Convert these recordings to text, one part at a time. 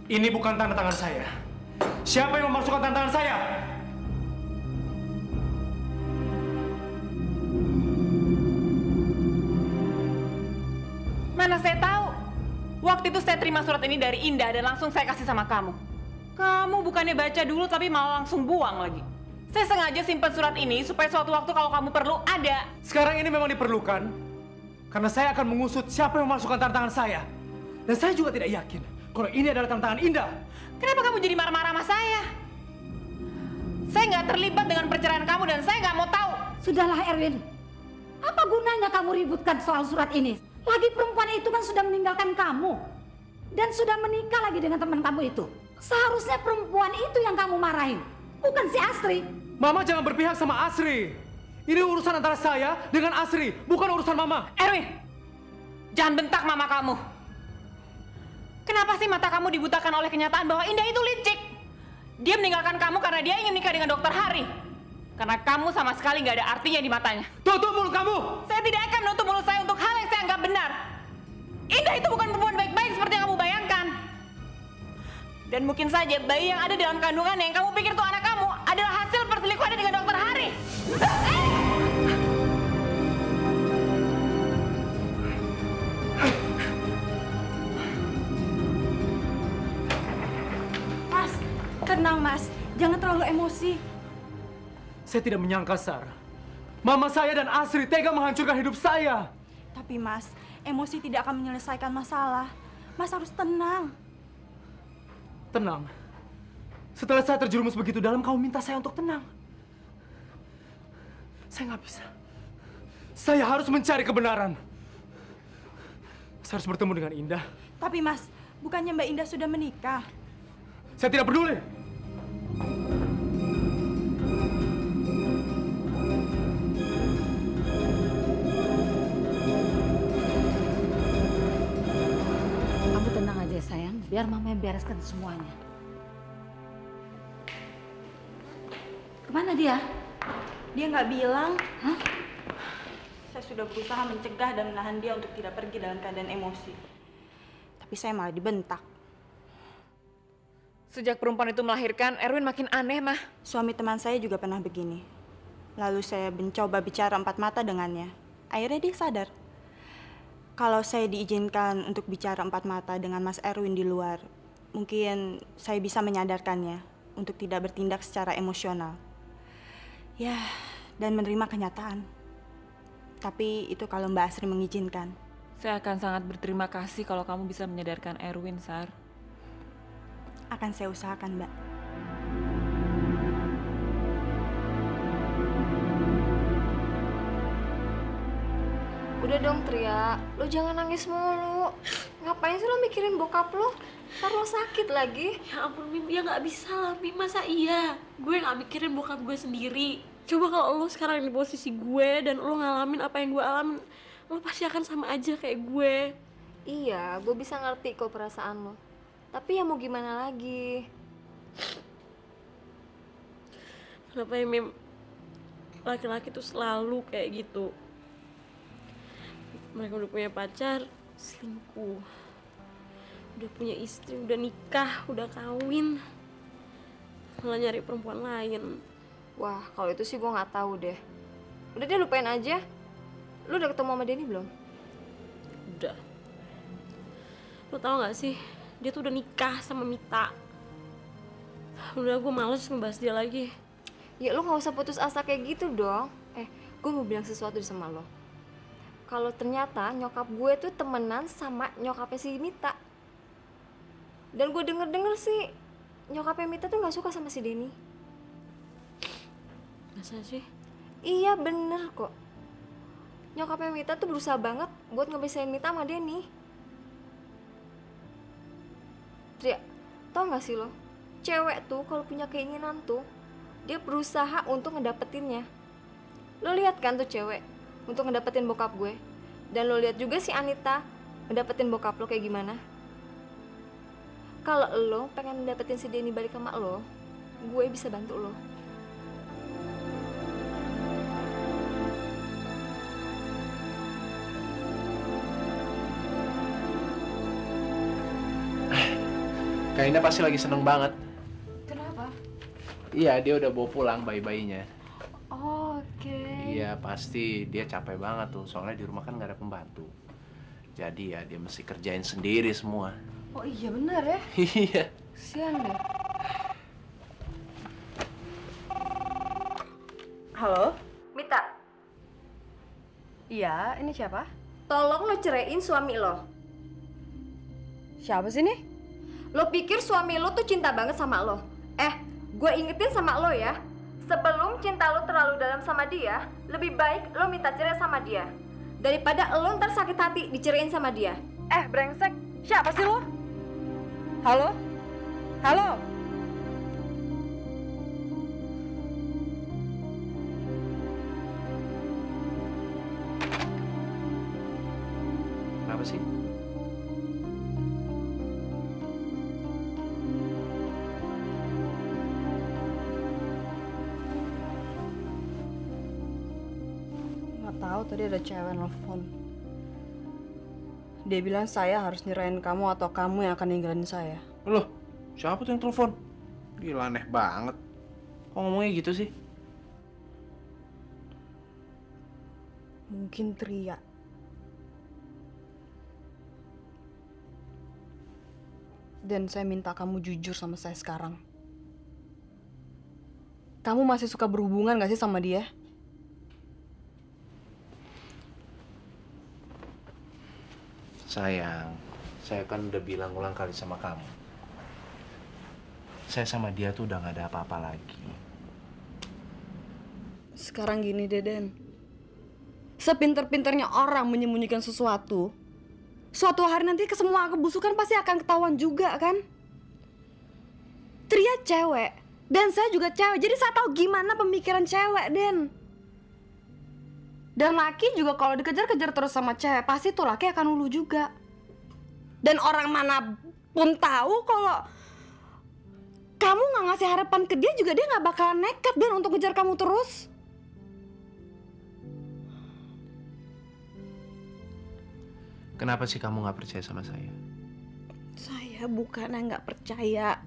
Ini bukan tanda tangan saya. Siapa yang memasukkan tanda tangan saya? Mana saya tahu. Waktu itu saya terima surat ini dari Indah dan langsung saya kasih sama kamu. Kamu bukannya baca dulu tapi malah langsung buang lagi. Saya sengaja simpan surat ini supaya suatu waktu kalau kamu perlu ada. Sekarang ini memang diperlukan karena saya akan mengusut siapa yang memasukkan tanda tangan saya. Dan saya juga tidak yakin kalau ini adalah tanda tangan Indah. Kenapa kamu jadi marah-marah sama saya? Saya nggak terlibat dengan perceraian kamu dan saya nggak mau tahu. Sudahlah Erwin, apa gunanya kamu ributkan soal surat ini? Lagi perempuan itu kan sudah meninggalkan kamu dan sudah menikah lagi dengan teman kamu itu. Seharusnya perempuan itu yang kamu marahin, bukan si Asri. Mama jangan berpihak sama Asri. Ini urusan antara saya dengan Asri, bukan urusan Mama. Erwin, jangan bentak mama kamu. Kenapa sih mata kamu dibutakan oleh kenyataan bahwa Indah itu licik? Dia meninggalkan kamu karena dia ingin nikah dengan Dokter Hari. Karena kamu sama sekali nggak ada artinya di matanya. Tutup mulut kamu! Saya tidak akan menutup mulut saya untuk hal yang saya anggap benar. Indah itu bukan perempuan baik-baik seperti yang kamu bayangkan. Dan mungkin saja bayi yang ada dalam kandungan yang kamu pikir itu anak kamu adalah hasil perselingkuhan dengan Dokter Hari. Mas, tenang Mas. Jangan terlalu emosi. Saya tidak menyangka, Sar. Mama saya dan Asri tega menghancurkan hidup saya. Tapi Mas, emosi tidak akan menyelesaikan masalah. Mas harus tenang. Tenang. Setelah saya terjerumus begitu dalam, kamu minta saya untuk tenang. Saya nggak bisa. Saya harus mencari kebenaran. Saya harus bertemu dengan Indah. Tapi Mas, bukannya Mbak Indah sudah menikah? Saya tidak peduli. Kamu tenang aja sayang, biar mama yang bereskan semuanya. Kemana dia? Dia nggak bilang. Hah? Saya sudah berusaha mencegah dan menahan dia untuk tidak pergi dalam keadaan emosi. Tapi saya malah dibentak. Sejak perempuan itu melahirkan, Erwin makin aneh, Mah. Suami teman saya juga pernah begini. Lalu saya mencoba bicara empat mata dengannya. Akhirnya dia sadar. Kalau saya diizinkan untuk bicara empat mata dengan Mas Erwin di luar, mungkin saya bisa menyadarkannya untuk tidak bertindak secara emosional. Ya, dan menerima kenyataan. Tapi itu kalau Mbak Asri mengizinkan. Saya akan sangat berterima kasih kalau kamu bisa menyadarkan Erwin, Sar. Akan saya usahakan, Mbak. Udah dong Tria, lo jangan nangis mulu. Ngapain sih lo mikirin bokap lo? Ntar lo sakit lagi. Ya ampun Mim, ya nggak bisa lah Mim, masa iya? Gue nggak mikirin bokap gue sendiri. Coba kalau lo sekarang di posisi gue dan lo ngalamin apa yang gue alamin, lo pasti akan sama aja kayak gue. Iya, gue bisa ngerti kok perasaan lo. Tapi ya mau gimana lagi? Kenapa ya Mim? Laki-laki tuh selalu kayak gitu. Mereka udah punya pacar, selingkuh. Udah punya istri, udah nikah, udah kawin. Malah nyari perempuan lain. Wah, kalau itu sih gue nggak tahu deh. Udah deh, lupain aja. Lu udah ketemu sama Denny belum? Udah. Lo tau gak sih, dia tuh udah nikah sama Mita. Udah, gue males ngebahas dia lagi. Ya lu nggak usah putus asa kayak gitu dong. Gue mau bilang sesuatu sama lo. Kalau ternyata nyokap gue tuh temenan sama nyokapnya si Mita. Dan gue denger-denger sih nyokapnya Mita tuh nggak suka sama si Denny. Masa sih? Iya bener kok. Nyokapnya Mita tuh berusaha banget buat ngebisain Mita sama Denny. Tria, tau gak sih lo? Cewek tuh kalau punya keinginan tuh dia berusaha untuk ngedapetinnya. Lo lihat kan tuh cewek untuk ngedapetin bokap gue. Dan lo lihat juga si Anita ngedapetin bokap lo kayak gimana. Kalau lo pengen ngedapetin si Denny balik sama lo, gue bisa bantu lo. Kak Indah pasti lagi seneng banget. Kenapa? Iya, dia udah bawa pulang bayi-bayinya. Oke. Iya, pasti dia capek banget tuh. Soalnya di rumah kan nggak ada pembantu. Jadi ya dia mesti kerjain sendiri semua. Oh iya benar ya? Iya. Sian deh. Halo? Mita, Iya, ini siapa? tolong lo ceraiin suami lo. Siapa sih nih? Lo pikir suami lo tuh cinta banget sama lo? Gue ingetin sama lo ya. Sebelum cinta lo terlalu dalam sama dia, lebih baik lo minta cerai sama dia. Daripada lo ntar sakit hati dicerain sama dia. Brengsek. Siapa sih lo? Halo? Halo? Kenapa sih? Nggak tahu, tadi ada cewek nelfon. Dia bilang saya harus nyerahin kamu atau kamu yang akan ninggalin saya. Loh, siapa tuh yang telepon? Gila, aneh banget. Kok ngomongnya gitu sih? Mungkin Tria. Dan saya minta kamu jujur sama saya sekarang. Kamu masih suka berhubungan gak sih sama dia? Sayang, saya kan udah bilang ulang kali sama kamu. Saya sama dia tuh udah gak ada apa-apa lagi. Sekarang gini, Deden. Sepinter-pinternya orang menyembunyikan sesuatu, suatu hari nanti semua kebusukan pasti akan ketahuan juga, kan? Tria cewek, dan saya juga cewek, jadi saya tahu gimana pemikiran cewek, Den. Dan laki juga kalau dikejar-kejar terus sama cewek, pasti tuh laki akan ulu juga. Dan orang mana pun tahu kalau kamu nggak ngasih harapan ke dia juga, dia nggak bakalan nekat, Den, untuk ngejar kamu terus. Kenapa sih kamu gak percaya sama saya? Saya bukannya nggak percaya.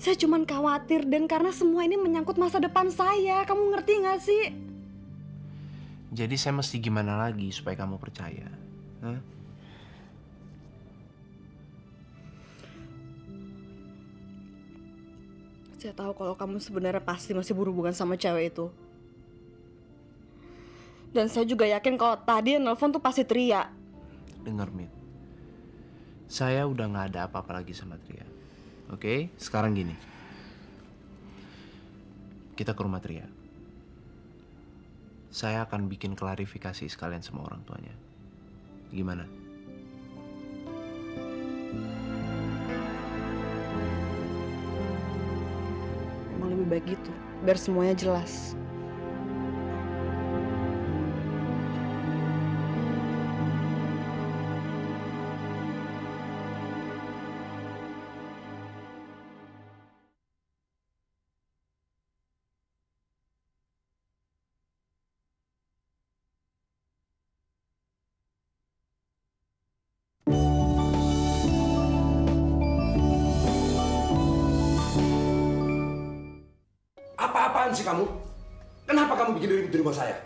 Saya cuman khawatir, dan karena semua ini menyangkut masa depan saya. Kamu ngerti nggak sih? Jadi saya mesti gimana lagi supaya kamu percaya? Hah? Saya tahu kalau kamu sebenarnya pasti masih berhubungan sama cewek itu. Dan saya juga yakin kalau tadi yang nelfon tuh pasti Tria. Dengar, Mit. Saya udah gak ada apa-apa lagi sama Tria. Oke? Sekarang gini. Kita ke rumah Tria. Saya akan bikin klarifikasi sekalian sama orang tuanya. Gimana? Emang lebih baik gitu, biar semuanya jelas. Apa-apaan sih kamu? Kenapa kamu bikin ribut di rumah saya?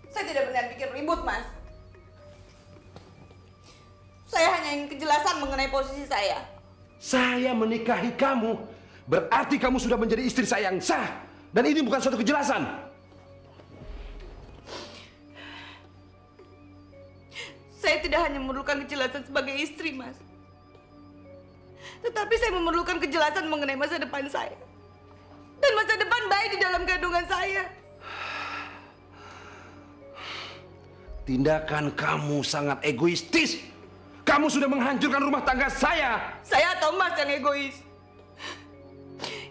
Saya tidak benar bikin ribut, Mas. Saya hanya ingin kejelasan mengenai posisi saya. Saya menikahi kamu, berarti kamu sudah menjadi istri saya yang sah. Dan ini bukan suatu kejelasan. Saya tidak hanya memerlukan kejelasan sebagai istri, Mas. Tetapi saya memerlukan kejelasan mengenai masa depan saya. Dan masa depan bayi di dalam kandungan saya. Tindakan kamu sangat egoistis. Kamu sudah menghancurkan rumah tangga saya. Saya atau Mas yang egois?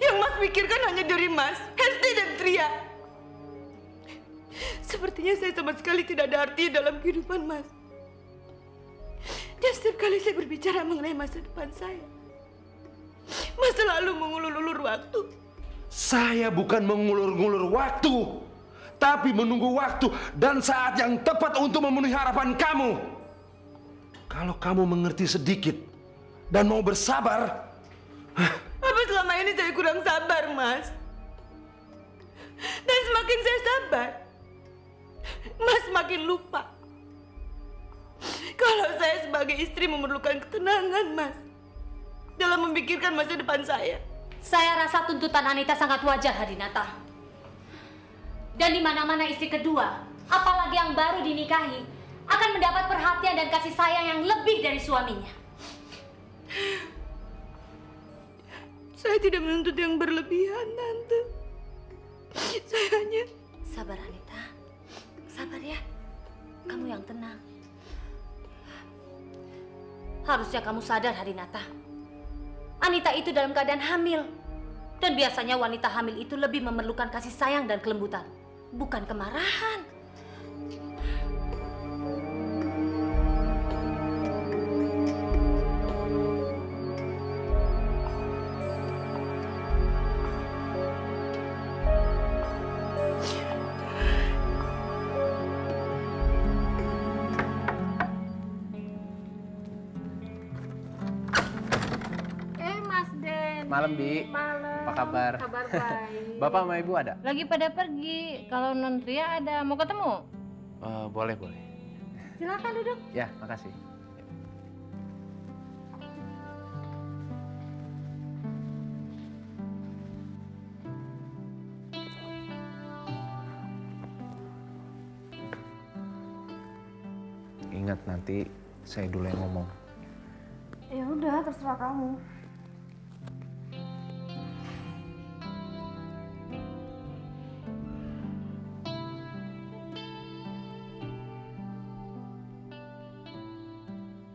Yang Mas pikirkan hanya diri Mas, Hesti dan Tria. Sepertinya saya sama sekali tidak ada arti dalam kehidupan Mas. Dan setiap kali saya berbicara mengenai masa depan saya, Mas selalu mengulur-ulur waktu. Saya bukan mengulur-ngulur waktu, tapi menunggu waktu dan saat yang tepat untuk memenuhi harapan kamu. Kalau kamu mengerti sedikit dan mau bersabar. Apa selama ini saya kurang sabar, Mas? Dan semakin saya sabar, Mas makin lupa. Kalau saya sebagai istri memerlukan ketenangan, Mas, dalam memikirkan masa depan saya. Saya rasa tuntutan Anita sangat wajar, Hadinata. Dan di mana-mana istri kedua, apalagi yang baru dinikahi, akan mendapat perhatian dan kasih sayang yang lebih dari suaminya. Saya tidak menuntut yang berlebihan, Tante. Saya hanya... Sabar, Anita. Sabar ya. Kamu yang tenang. Harusnya kamu sadar, Hadinata. Anita itu dalam keadaan hamil. Dan biasanya wanita hamil itu lebih memerlukan kasih sayang dan kelembutan, bukan kemarahan. Malam, Bi. Malam. Apa kabar? Kabar baik. Bapak sama Ibu ada? Lagi pada pergi. Kalau Non Tria ada, mau ketemu? Boleh, boleh. Silakan duduk. Ya, makasih. Ingat nanti saya dulu yang ngomong. Ya udah, terserah kamu.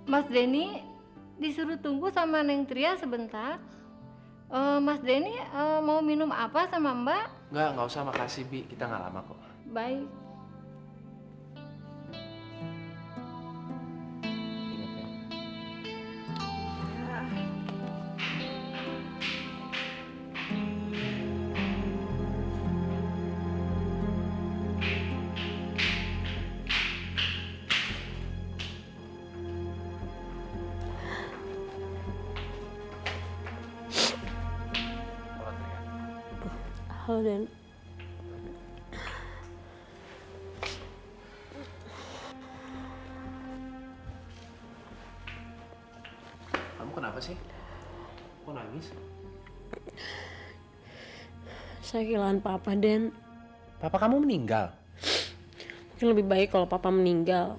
Mas Denny disuruh tunggu sama Neng Tria sebentar. Mas Denny mau minum apa sama Mbak? Nggak usah, makasih, Bi. Kita nggak lama kok. Baik. Halo, Den. Kamu kenapa sih? Kok nangis? Saya kehilangan Papa, Den. Papa kamu meninggal? Mungkin lebih baik kalau Papa meninggal.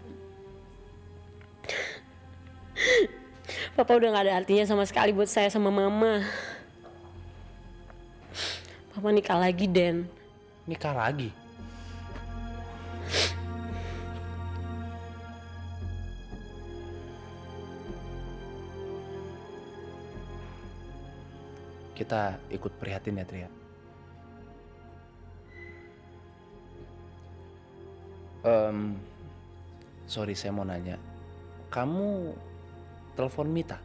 Papa udah gak ada artinya sama sekali buat saya sama Mama. Papa nikah lagi, Den. Nikah lagi? Kita ikut prihatin ya, Tria. Sorry, saya mau nanya. Kamu telepon Mita?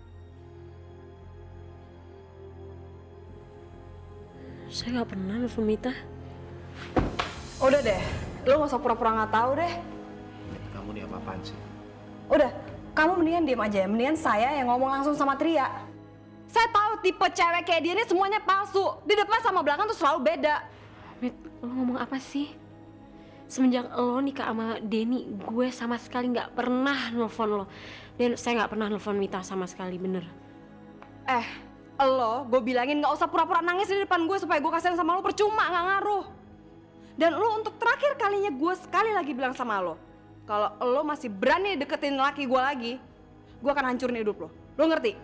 Saya nggak pernah nelfon Mita. Udah deh, lo nggak usah pura-pura nggak tahu deh. Kamu nih apa-apaan sih? Udah, kamu mendingan diem aja ya. Mendingan saya yang ngomong langsung sama Tria. Saya tahu tipe cewek kayak dia ini semuanya palsu. Di depan sama belakang tuh selalu beda. Mit, lo ngomong apa sih? Semenjak lo nikah sama Denny, gue sama sekali nggak pernah nelfon lo. Dan saya nggak pernah nelfon Mita sama sekali, bener. Lo, gue bilangin nggak usah pura-pura nangis di depan gue supaya gue kasihan sama lo, percuma, nggak ngaruh. Dan lo untuk terakhir kalinya gue sekali lagi bilang sama lo, kalau lo masih berani deketin laki gue lagi, gue akan hancurin hidup lo. Lo ngerti?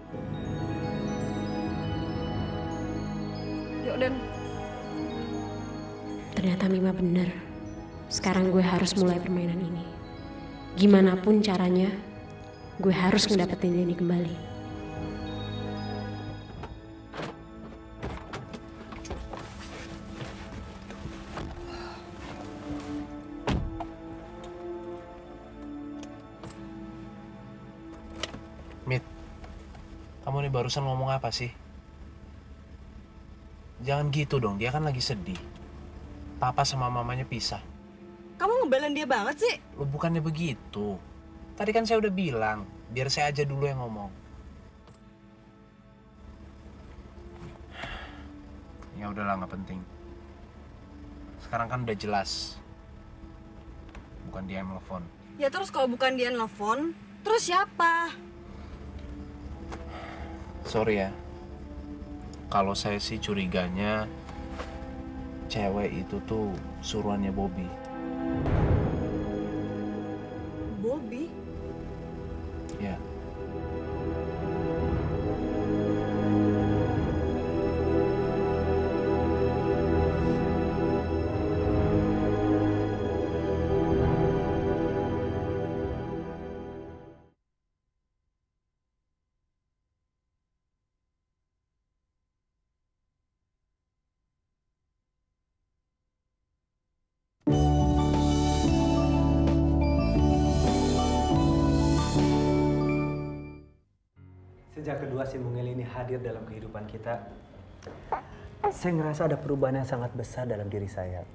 Yuk, Den. Ternyata Mima bener. Sekarang gue harus mulai permainan ini. Gimana pun caranya, gue harus ngedapetin Denny kembali. Mit, kamu nih barusan ngomong apa sih? Jangan gitu dong, dia kan lagi sedih. Papa sama mamanya pisah. Kamu ngebelain dia banget sih. Lo bukannya begitu. Tadi kan saya udah bilang, biar saya aja dulu yang ngomong. Ya udahlah, nggak penting. Sekarang kan udah jelas. Bukan dia yang nelfon. Ya terus kalau bukan dia nelfon, terus siapa? Sorry ya. Kalau saya sih curiganya cewek itu tuh suruhannya Bobby. Bobby? Ya. Sejak kedua si Mungil ini hadir dalam kehidupan kita, saya ngerasa ada perubahan yang sangat besar dalam diri saya.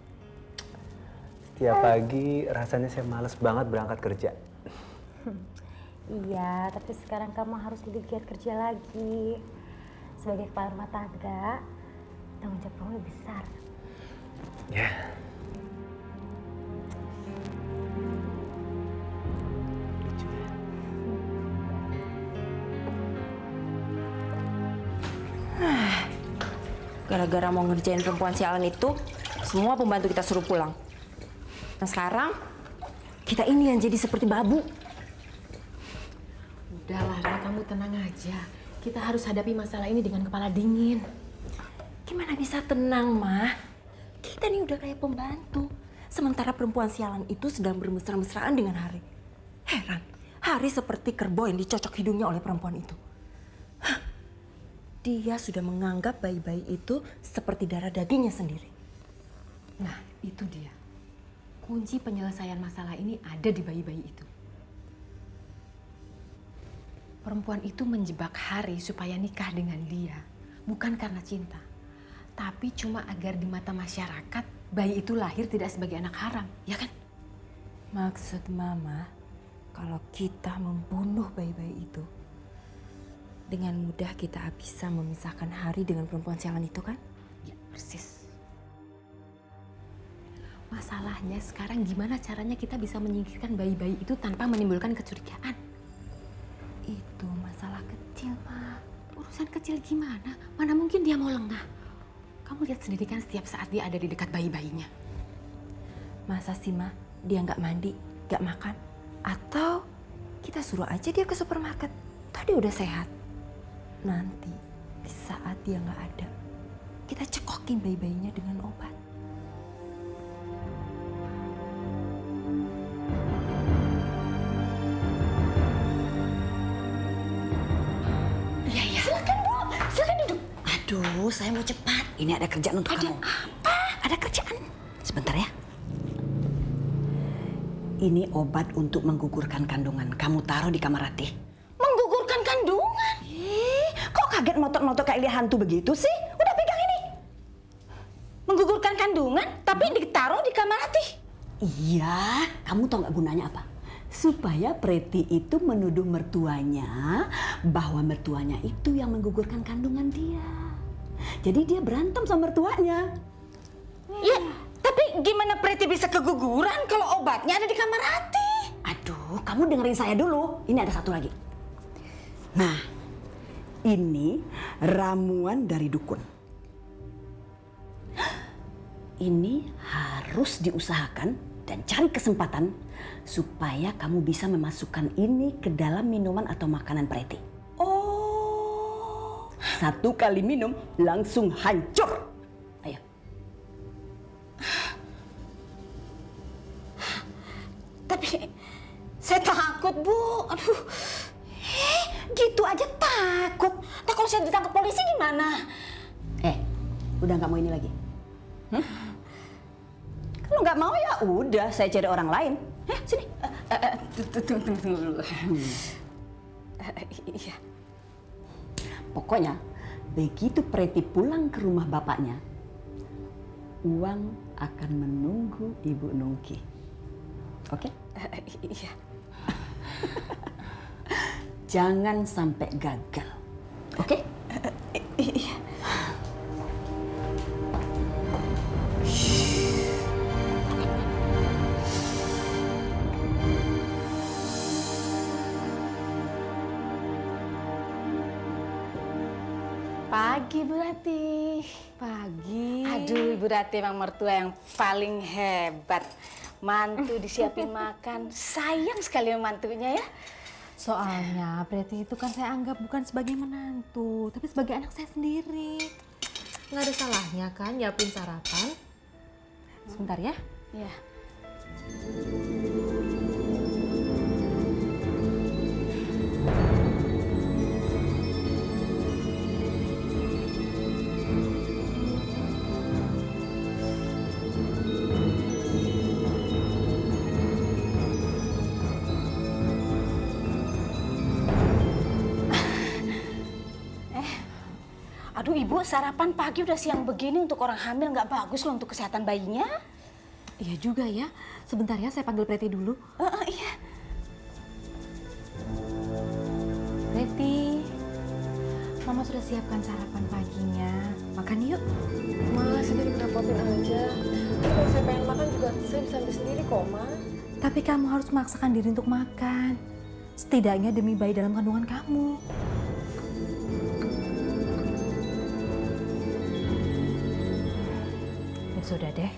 Setiap pagi rasanya saya males banget berangkat kerja. Iya, tapi sekarang kamu harus lebih giat kerja lagi. Sebagai kepala rumah tangga, tanggung jawab kamu lebih besar. Ya. Gara-gara mau ngerjain perempuan sialan itu, semua pembantu kita suruh pulang. Nah sekarang, kita ini yang jadi seperti babu. Udah Lara, kamu tenang aja. Kita harus hadapi masalah ini dengan kepala dingin. Gimana bisa tenang, Mah? Kita nih udah kayak pembantu. Sementara perempuan sialan itu sedang bermesra-mesraan dengan Hari. Heran, Hari seperti kerbau yang dicocok hidungnya oleh perempuan itu. Dia sudah menganggap bayi-bayi itu seperti darah dagingnya sendiri. Nah, itu dia. Kunci penyelesaian masalah ini ada di bayi-bayi itu. Perempuan itu menjebak Hari supaya nikah dengan dia. Bukan karena cinta. Tapi cuma agar di mata masyarakat, bayi itu lahir tidak sebagai anak haram. Ya kan? Maksud Mama, kalau kita membunuh bayi-bayi itu, dengan mudah kita bisa memisahkan Hari dengan perempuan sialan itu kan? Ya, persis. Masalahnya sekarang gimana caranya kita bisa menyingkirkan bayi-bayi itu tanpa menimbulkan kecurigaan? Itu masalah kecil, Ma. Urusan kecil gimana? Mana mungkin dia mau lengah? Kamu lihat sendiri kan setiap saat dia ada di dekat bayi-bayinya. Masa sih, Ma, dia nggak mandi, nggak makan? Atau kita suruh aja dia ke supermarket. Tadi udah sehat. Nanti, di saat dia nggak ada, kita cekokin bayi-bayinya dengan obat. Iya. Silakan, Bu. Silakan duduk. Aduh, saya mau cepat. Ini ada kerjaan untuk kamu. Ada apa? Ada kerjaan. Sebentar ya. Ini obat untuk menggugurkan kandungan. Kamu taruh di kamar Ratih. Menggugurkan kandungan? Kok kaget motor-motor kayak lihat hantu begitu sih? Udah pegang ini. Menggugurkan kandungan, tapi ditaruh di kamar Ratih. Iya, kamu tahu nggak gunanya apa? Supaya Preti itu menuduh mertuanya bahwa mertuanya itu yang menggugurkan kandungan dia. Jadi dia berantem sama mertuanya. Ya, tapi gimana Preti bisa keguguran kalau obatnya ada di kamar Ratih? Aduh, kamu dengerin saya dulu. Ini ada satu lagi. Nah, ini ramuan dari dukun. Ini harus diusahakan dan cari kesempatan supaya kamu bisa memasukkan ini ke dalam minuman atau makanan Preti. Oh. Satu kali minum langsung hancur. Ayo. Tapi saya takut, Bu. Aduh. Gitu aja takut. Nah, kalau saya ditangkap polisi gimana? Udah nggak mau ini lagi? Kalau nggak mau ya udah, saya cari orang lain. Sini. Tunggu dulu. Iya. Pokoknya begitu Preti pulang ke rumah bapaknya, uang akan menunggu Ibu Nungki. Oke? Iya. Jangan sampai gagal. Oke? Iya. Pagi, Bu Rati. Pagi. Aduh, Ibu Rati emang mertua yang paling hebat. Mantu disiapin makan. Sayang sekali mantunya ya. Soalnya Preti itu kan saya anggap bukan sebagai menantu, tapi sebagai anak saya sendiri. Nggak ada salahnya kan nyiapin sarapan. Sebentar ya. Iya. Aduh Ibu, sarapan pagi udah siang begini untuk orang hamil nggak bagus loh untuk kesehatan bayinya. Iya juga ya. Sebentar ya, saya panggil Preti dulu. Iya. Preti, Mama sudah siapkan sarapan paginya. Makan yuk. Mas, jadi ngerepotin aja. Kalau saya pengen makan juga saya bisa ambil sendiri kok, Ma. Tapi kamu harus memaksakan diri untuk makan. Setidaknya demi bayi dalam kandungan kamu. Sudah deh.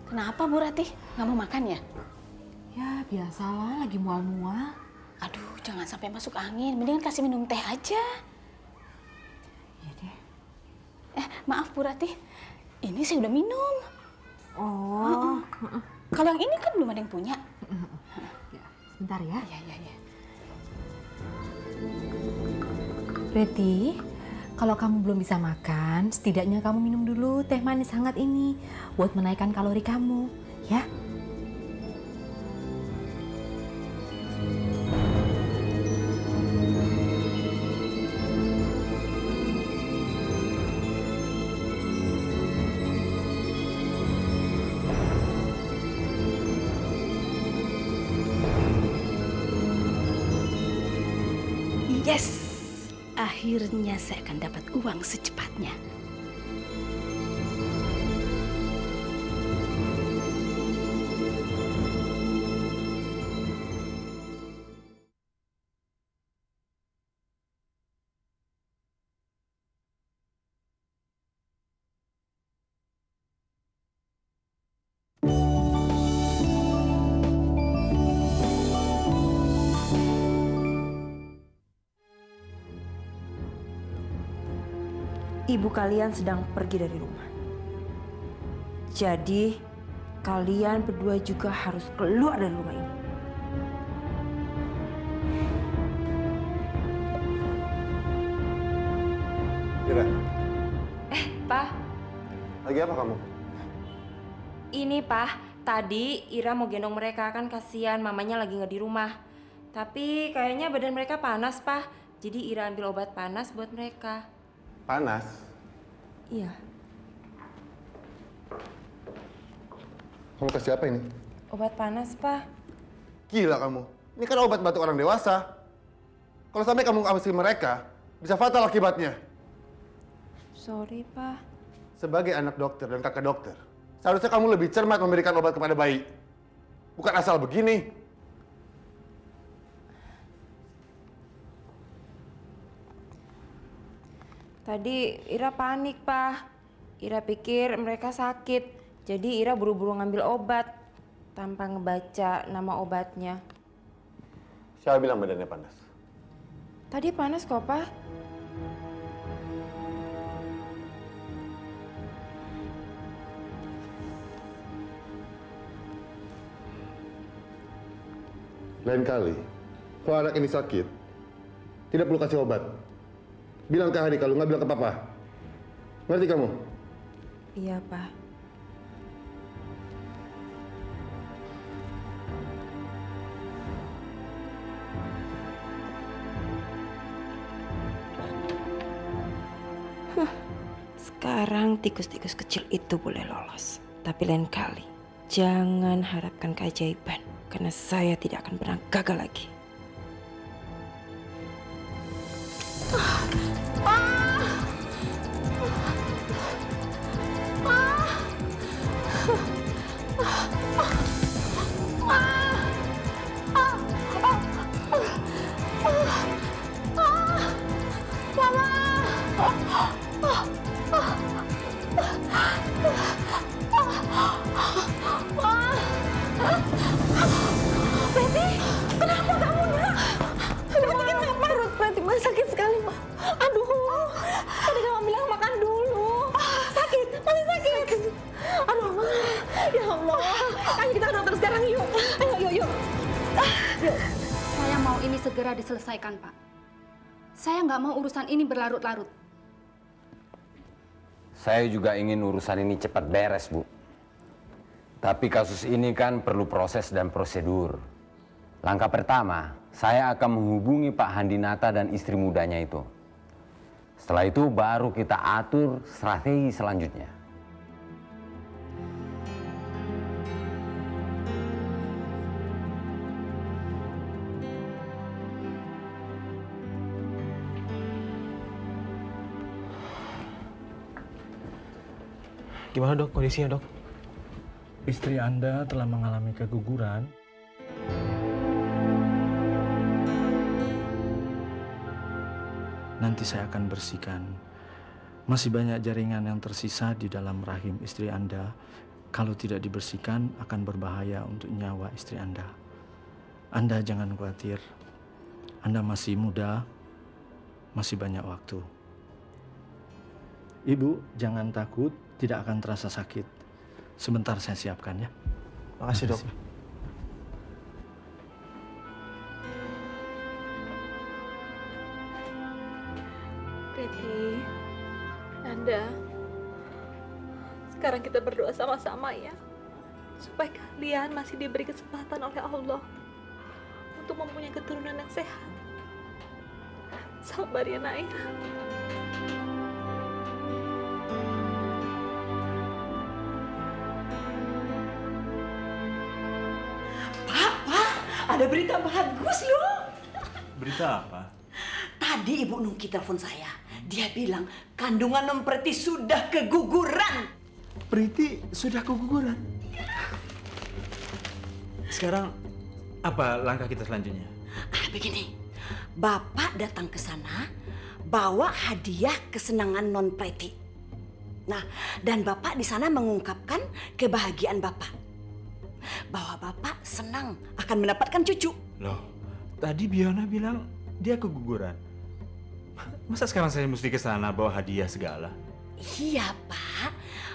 Kenapa Bu Rati? Nggak mau makan ya? Ya biasalah, lagi mual-mual. Aduh, jangan sampai masuk angin. Mendingan kasih minum teh aja. Iya deh. Maaf Bu Rati. Ini saya udah minum. Oh. Kalau yang ini kan belum ada yang punya. Ya, sebentar ya. Iya. Preti, kalau kamu belum bisa makan, setidaknya kamu minum dulu teh manis hangat ini buat menaikkan kalori kamu, ya. Yes! Akhirnya saya akan dapat uang secepatnya. Ibu kalian sedang pergi dari rumah. Jadi, kalian berdua juga harus keluar dari rumah ini. Ira. Pak. Lagi apa kamu? Ini, Pak. Tadi Ira mau gendong mereka, kan kasihan mamanya lagi nggak di rumah. Tapi kayaknya badan mereka panas, Pak. Jadi Ira ambil obat panas buat mereka. Panas? Iya. Kamu kasih apa ini? Obat panas, Pak. Gila kamu. Ini kan obat batuk orang dewasa. Kalau sampai kamu kasih mereka, bisa fatal akibatnya. Sorry, Pak. Sebagai anak dokter dan kakak dokter, seharusnya kamu lebih cermat memberikan obat kepada bayi. Bukan asal begini. Tadi Ira panik, Pak. Ira pikir mereka sakit. Jadi Ira buru-buru ngambil obat tanpa ngebaca nama obatnya. Siapa bilang badannya panas? Tadi panas kok, Pak. Lain kali, kalau anak ini sakit, tidak perlu kasih obat. Bilang ke Hari kalau nggak bilang ke Papa. Ngerti kamu? Iya, Pak. Sekarang tikus-tikus kecil itu boleh lolos. Tapi lain kali, jangan harapkan keajaiban. Karena saya tidak akan pernah gagal lagi. Preti, kenapa kamu, nak? Sudah makin apa? Perut Preti mah sakit sekali, Mak. Aduh, tadi kamu bilang makan dulu. Sakit, masih sakit. Aduh, Ma. Ya Allah. Ayo kita ke dokter sekarang, yuk. Ayo, yuk. Yuk. Saya mau ini segera diselesaikan, Pak. Saya nggak mau urusan ini berlarut-larut. Saya juga ingin urusan ini cepat beres, Bu. Tapi kasus ini kan perlu proses dan prosedur. Langkah pertama, saya akan menghubungi Pak Handinata dan istri mudanya itu. Setelah itu baru kita atur strategi selanjutnya. Gimana, Dok, kondisinya, Dok? Istri Anda telah mengalami keguguran. Nanti saya akan bersihkan. Masih banyak jaringan yang tersisa di dalam rahim istri Anda. Kalau tidak dibersihkan akan berbahaya untuk nyawa istri Anda. Anda jangan khawatir. Anda masih muda, masih banyak waktu. Ibu, jangan takut, tidak akan terasa sakit. Sebentar saya siapkan ya. Makasih, Dok. Preti, Nanda, sekarang kita berdoa sama-sama ya, supaya kalian masih diberi kesempatan oleh Allah untuk mempunyai keturunan yang sehat. Sabar ya, Naira. Ada berita bagus loh. Berita apa? Tadi Ibu Nungki telepon saya. Dia bilang kandungan Non Preti sudah keguguran. Preti sudah keguguran? Sekarang apa langkah kita selanjutnya? Begini, Bapak datang ke sana bawa hadiah kesenangan Non Preti. Nah, dan Bapak di sana mengungkapkan kebahagiaan Bapak. Bahwa Bapak senang akan mendapatkan cucu. Loh, tadi Biona bilang dia keguguran. Masa sekarang saya mesti ke sana bawa hadiah segala? Iya, Pak.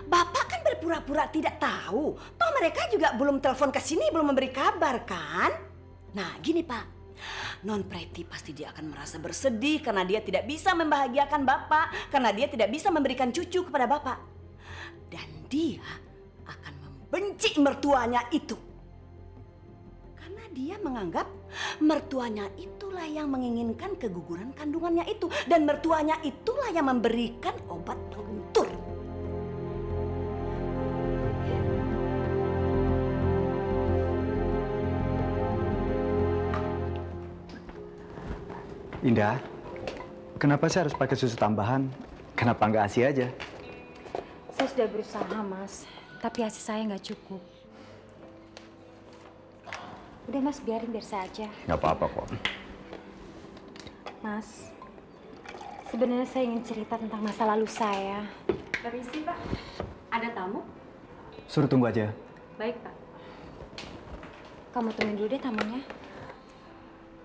Bapak kan berpura-pura tidak tahu. Toh mereka juga belum telepon ke sini, belum memberi kabar kan? Nah, gini, Pak. Non Preti pasti dia akan merasa bersedih karena dia tidak bisa membahagiakan Bapak, karena dia tidak bisa memberikan cucu kepada Bapak. Dan dia akan benci mertuanya itu. Karena dia menganggap mertuanya itulah yang menginginkan keguguran kandungannya itu. Dan mertuanya itulah yang memberikan obat lentur. Indah, kenapa saya harus pakai susu tambahan? Kenapa nggak ASI aja? Saya sudah berusaha, Mas. Tapi ASI saya nggak cukup. Udah, Mas, biarin biar saya aja. Nggak apa-apa kok. Mas, sebenarnya saya ingin cerita tentang masa lalu saya. Permisi, Pak. Ada tamu? Suruh tunggu aja. Baik, Pak. Kamu temuin dulu deh tamunya.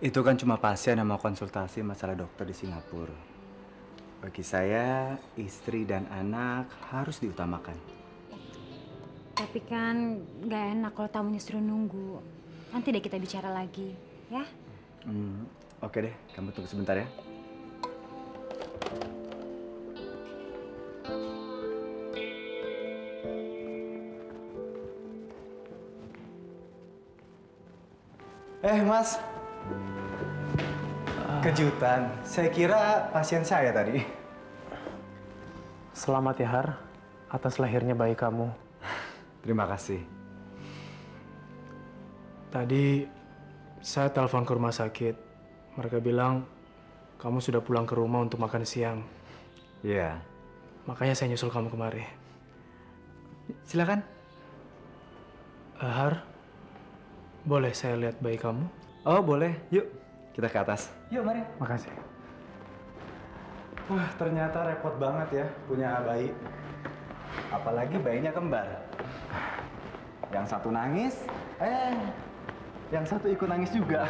Itu kan cuma pasien yang mau konsultasi masalah dokter di Singapura. Bagi saya, istri dan anak harus diutamakan. Tapi kan nggak enak kalau tamunya suruh nunggu. Nanti deh kita bicara lagi, ya? Oke deh, kamu tunggu sebentar ya. Mas. Kejutan. Saya kira pasien saya tadi. Selamat ya, Har, atas lahirnya bayi kamu. Terima kasih. Tadi saya telepon ke rumah sakit. Mereka bilang kamu sudah pulang ke rumah untuk makan siang. Iya. Makanya saya nyusul kamu kemari. Silakan. Har, boleh saya lihat bayi kamu? Oh, boleh. Yuk, kita ke atas. Yuk, mari. Makasih. Wah, ternyata repot banget ya punya bayi. Apalagi bayinya kembar. Yang satu nangis, Yang satu ikut nangis juga.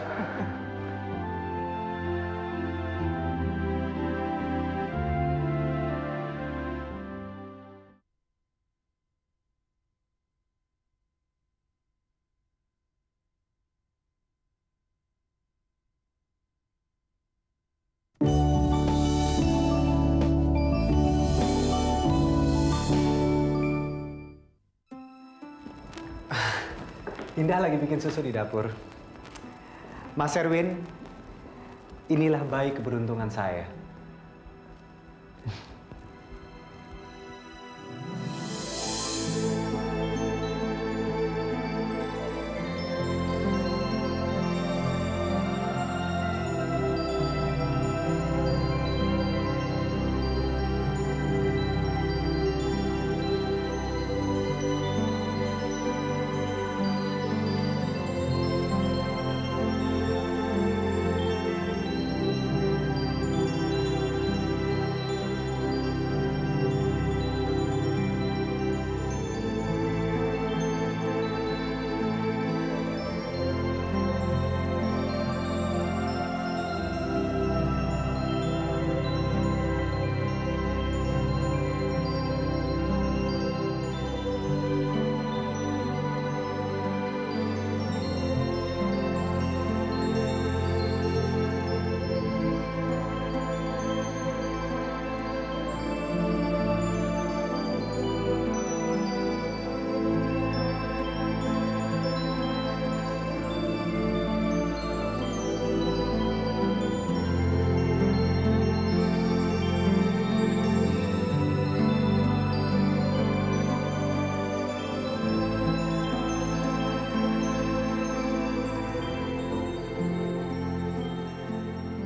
Indah lagi bikin susu di dapur. Mas Erwin, inilah bayi keberuntungan saya.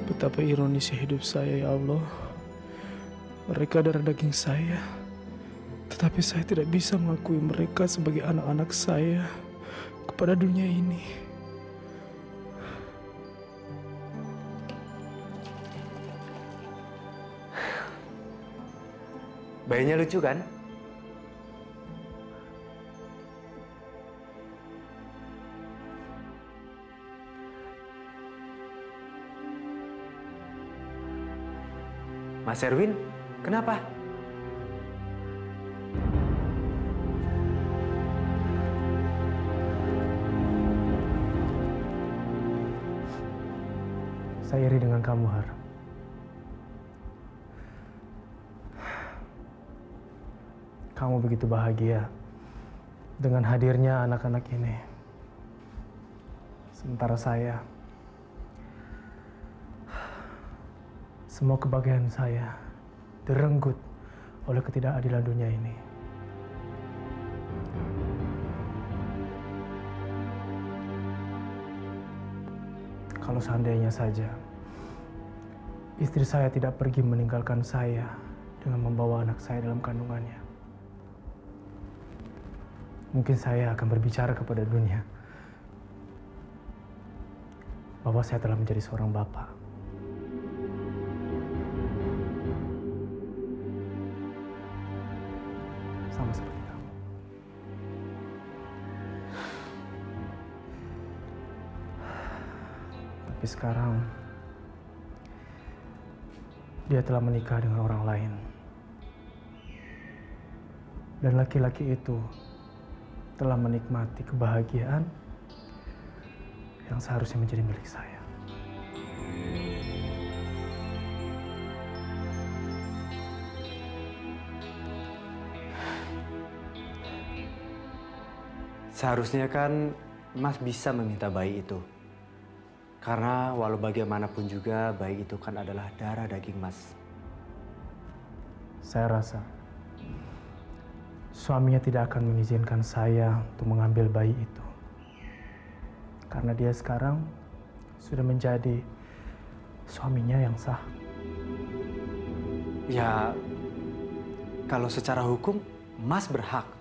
Betapa ironisnya hidup saya, ya Allah. Mereka darah daging saya, tetapi saya tidak bisa mengakui mereka sebagai anak-anak saya kepada dunia ini. Bayinya lucu kan? Mas Erwin, kenapa? Saya iri dengan kamu, Har. Kamu begitu bahagia dengan hadirnya anak-anak ini. Sementara saya, semua kebahagiaan saya direnggut oleh ketidakadilan dunia ini. Kalau seandainya saja istri saya tidak pergi meninggalkan saya dengan membawa anak saya dalam kandungannya, mungkin saya akan berbicara kepada dunia bahwa saya telah menjadi seorang bapak. Sama seperti kamu. Tapi sekarang dia telah menikah dengan orang lain. Dan laki-laki itu telah menikmati kebahagiaan yang seharusnya menjadi milik saya. Seharusnya kan Mas bisa meminta bayi itu. Karena walau bagaimanapun juga bayi itu kan adalah darah daging Mas. Saya rasa suaminya tidak akan mengizinkan saya untuk mengambil bayi itu. Karena dia sekarang sudah menjadi suaminya yang sah. Ya, kalau secara hukum Mas berhak.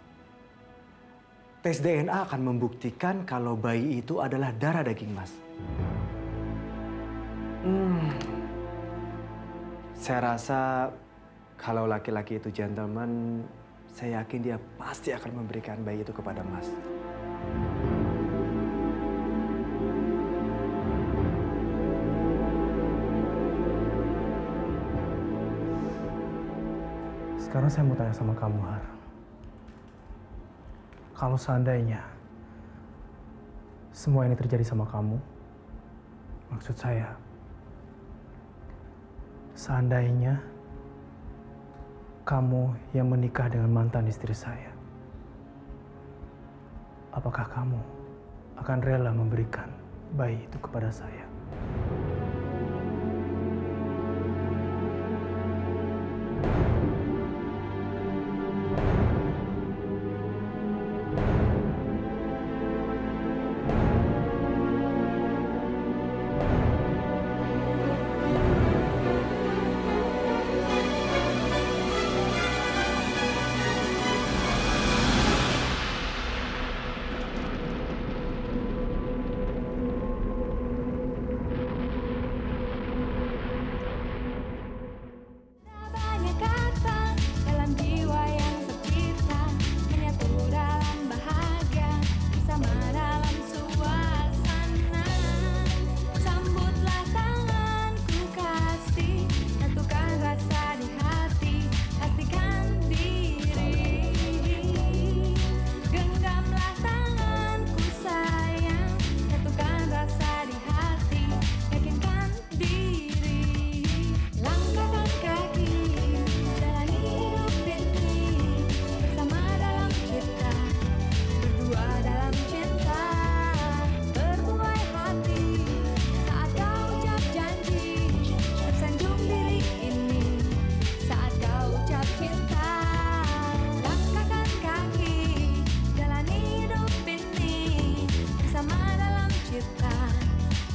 Tes DNA akan membuktikan kalau bayi itu adalah darah daging Mas. Saya rasa kalau laki-laki itu gentleman, saya yakin dia pasti akan memberikan bayi itu kepada Mas. Sekarang saya mau tanya sama kamu, Har. Kalau seandainya semua ini terjadi sama kamu, maksud saya, seandainya kamu yang menikah dengan mantan istri saya, apakah kamu akan rela memberikan bayi itu kepada saya?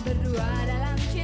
Berdua dalam cinta.